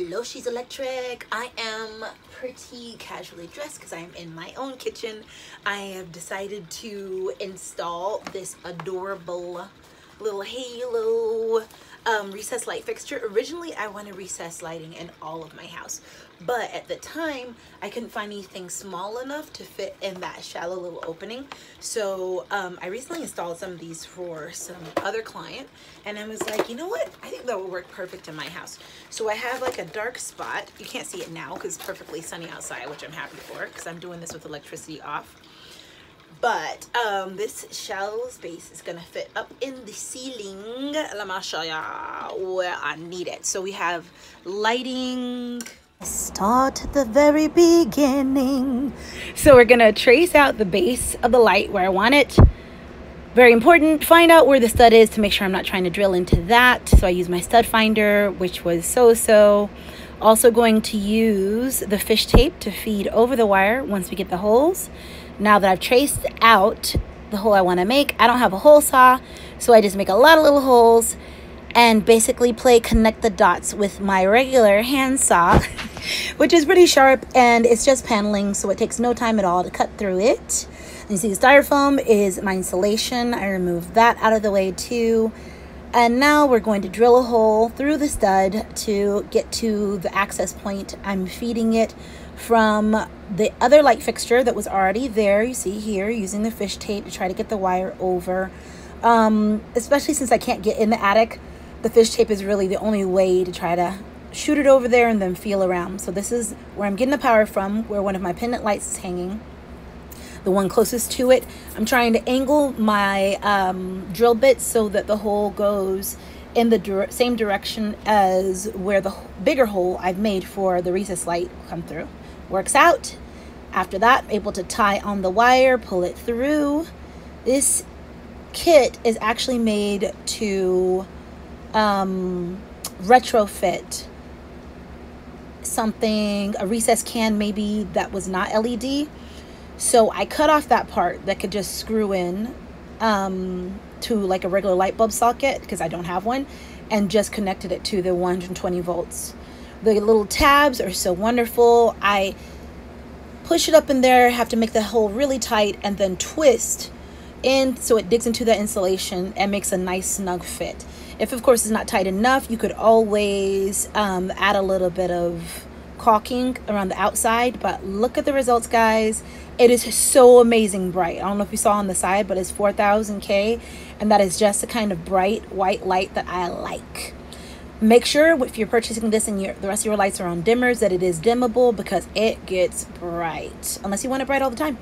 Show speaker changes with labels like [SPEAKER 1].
[SPEAKER 1] Hello, she's electric. I am pretty casually dressed because I am in my own kitchen. I have decided to install this adorable little halo recessed light fixture. Originally, I wanted recessed lighting in all of my house, but at the time, I couldn't find anything small enough to fit in that shallow little opening. So I recently installed some of these for some other client, and I was like, you know what? I think that would work perfect in my house. So I have like a dark spot. You can't see it now because it's perfectly sunny outside, which I'm happy for because I'm doing this with electricity off. But this shallow space is gonna fit up in the ceiling. Let me show you where I need it. So we have lighting. Start at the very beginning. So we're gonna trace out the base of the light where I want it. Very important, find out where the stud is to make sure I'm not trying to drill into that. So I use my stud finder, which was so-so. Also going to use the fish tape to feed over the wire once we get the holes. Now that I've traced out the hole I want to make, I don't have a hole saw, so I just make a lot of little holes and basically connect the dots with my regular hand saw, which is pretty sharp, and it's just paneling, so it takes no time at all to cut through it. And you see the styrofoam is my insulation. I removed that out of the way too. And now we're going to drill a hole through the stud to get to the access point. I'm feeding it from the other light fixture that was already there. You see here, using the fish tape to try to get the wire over. Especially since I can't get in the attic, the fish tape is really the only way to try to shoot it over there and then feel around. So this is where I'm getting the power from, where one of my pendant lights is hanging. The one closest to it, I'm trying to angle my drill bit so that the hole goes in the same direction as where the bigger hole I've made for the recessed light will come through. Works out. After that, able to tie on the wire, pull it through. This kit is actually made to retrofit something, a recessed can maybe that was not LED. So I cut off that part that could just screw in to like a regular light bulb socket because I don't have one, and just connected it to the 120 volts. The little tabs are so wonderful. I push it up in there, have to make the hole really tight, and then twist in so it digs into the insulation and makes a nice snug fit. If of course it's not tight enough, you could always add a little bit of caulking around the outside, but look at the results, guys. It is so amazing bright. I don't know if you saw on the side, but it's 4000 K, and that is just the kind of bright white light that I like. Make sure if you're purchasing this and the rest of your lights are on dimmers that it is dimmable because it gets bright, unless you want it bright all the time.